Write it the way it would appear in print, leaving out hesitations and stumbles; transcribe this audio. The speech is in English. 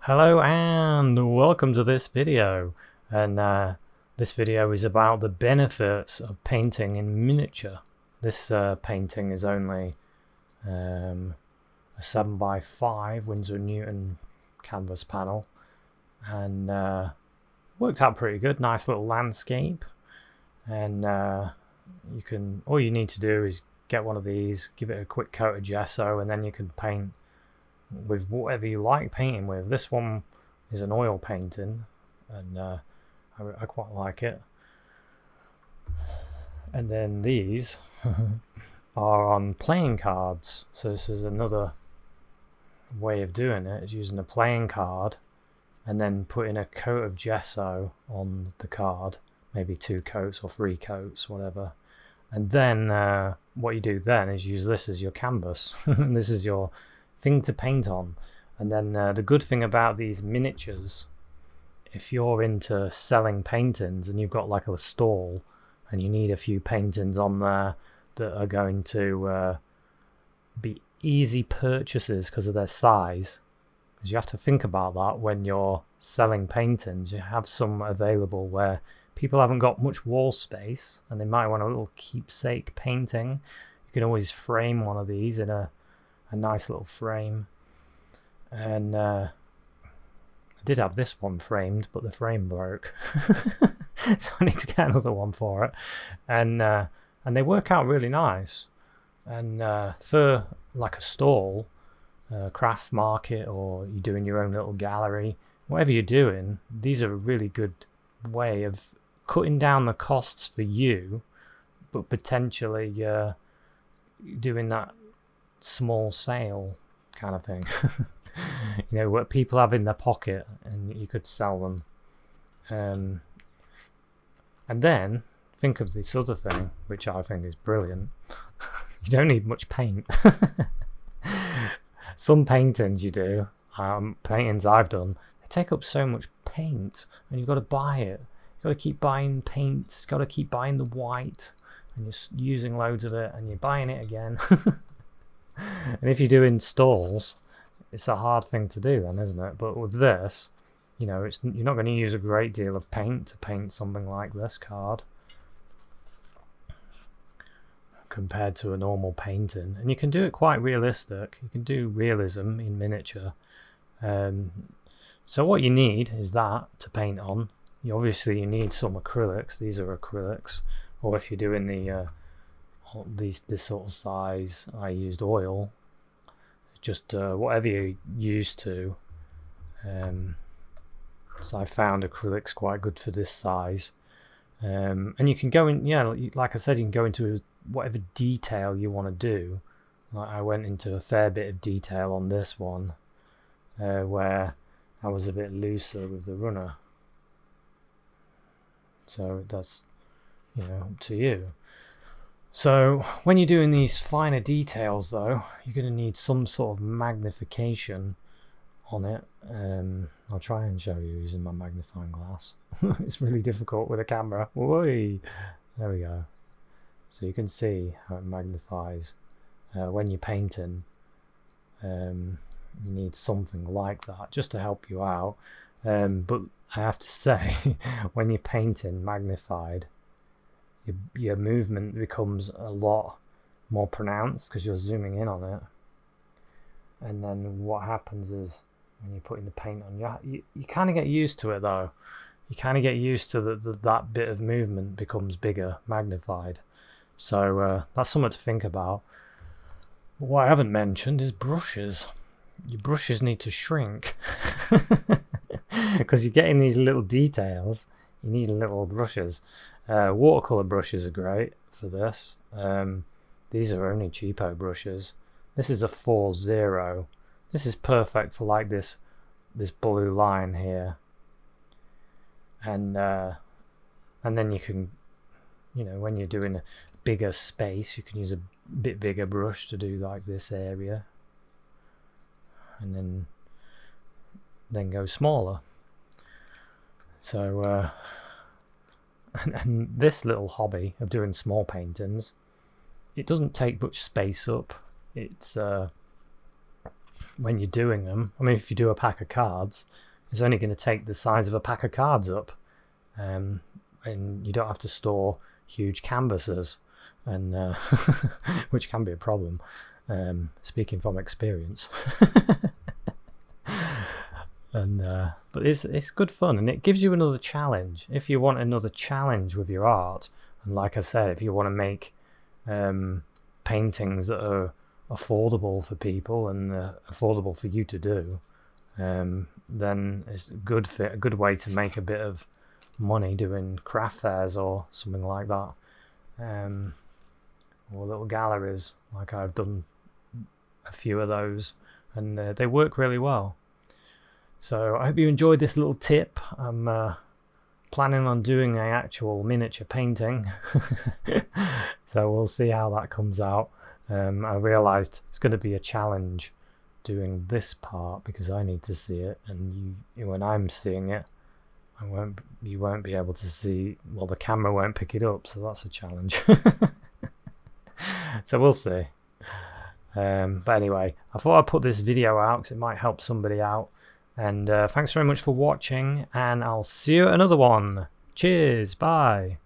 Hello and welcome to this video, and this video is about the benefits of painting in miniature. This painting is only a 7x5 Winsor & Newton canvas panel, and worked out pretty good. Nice little landscape, and all you need to do is get one of these, give it a quick coat of gesso, and then you can paint with whatever you like painting with. This one is an oil painting, and I quite like it. And then these are on playing cards. So this is another way of doing it, is using a playing card and then putting a coat of gesso on the card, maybe 2 coats or 3 coats, whatever. And then what you do then is use this as your canvas. This is your thing to paint on. And then the good thing about these miniatures, if you're into selling paintings and you've got like a stall and you need a few paintings on there that are going to be easy purchases because of their size, because you have to think about that when you're selling paintings. You have some available where people haven't got much wall space and they might want a little keepsake painting. You can always frame one of these in a nice little frame. And I did have this one framed, but the frame broke. So I need to get another one for it. And they work out really nice. And for like a stall, craft market, or you're doing your own little gallery, whatever you're doing, these are a really good way of cutting down the costs for you, but potentially doing that small sale kind of thing. You know, what people have in their pocket, and you could sell them. And then think of this other thing, which I think is brilliant. You don't need much paint. Some paintings you do, paintings I've done, they take up so much paint, and you've got to buy it. You've got to keep buying paint, you've got to keep buying the white, and you're using loads of it, and you're buying it again. And if you're doing stalls, it's a hard thing to do then, isn't it? But with this, you know, you're not going to use a great deal of paint to paint something like this card compared to a normal painting. And you can do it quite realistic. You can do realism in miniature. So what you need is that to paint on. Obviously you need some acrylics. These are acrylics. Or if you're doing this sort of size, I used oil. Just whatever you're used to. So I found acrylics quite good for this size. And you can go in, yeah, like I said, you can go into whatever detail you want to do. Like I went into a fair bit of detail on this one, where I was a bit looser with the runner. So that's, you know, up to you. So when you're doing these finer details though, you're going to need some sort of magnification on it. I'll try and show you using my magnifying glass. It's really difficult with a camera. Whee! There we go. So you can see how it magnifies. When you're painting, you need something like that just to help you out. But I have to say, when you're painting magnified, your movement becomes a lot more pronounced because you're zooming in on it. And then what happens is when you're putting the paint on, you kind of get used to it though. You kind of get used to that bit of movement becomes bigger, magnified. So that's something to think about. But what I haven't mentioned is brushes. Your brushes need to shrink because you're getting these little details. You need little brushes. Watercolor brushes are great for this. These are only cheapo brushes. This is a 4-0. This is perfect for like this blue line here. And then you can, you know, when you're doing a bigger space, you can use a bit bigger brush to do like this area, and then go smaller. So and this little hobby of doing small paintings, it doesn't take much space up. It's when you're doing them. I mean, if you do a pack of cards, it's only going to take the size of a pack of cards up, and you don't have to store huge canvases, and which can be a problem, speaking from experience. And but it's good fun, and it gives you another challenge. If you want another challenge with your art, and like I said, if you want to make paintings that are affordable for people and affordable for you to do, then it's a good way to make a bit of money doing craft fairs or something like that, or little galleries. Like I've done a few of those, and they work really well. So I hope you enjoyed this little tip. I'm planning on doing an actual miniature painting, so we'll see how that comes out. I realised it's going to be a challenge doing this part because I need to see it, and when I'm seeing it, you won't be able to see. Well, the camera won't pick it up, so that's a challenge. So we'll see. But anyway, I thought I'd put this video out because it might help somebody out. And thanks very much for watching, and I'll see you at another one. Cheers, bye.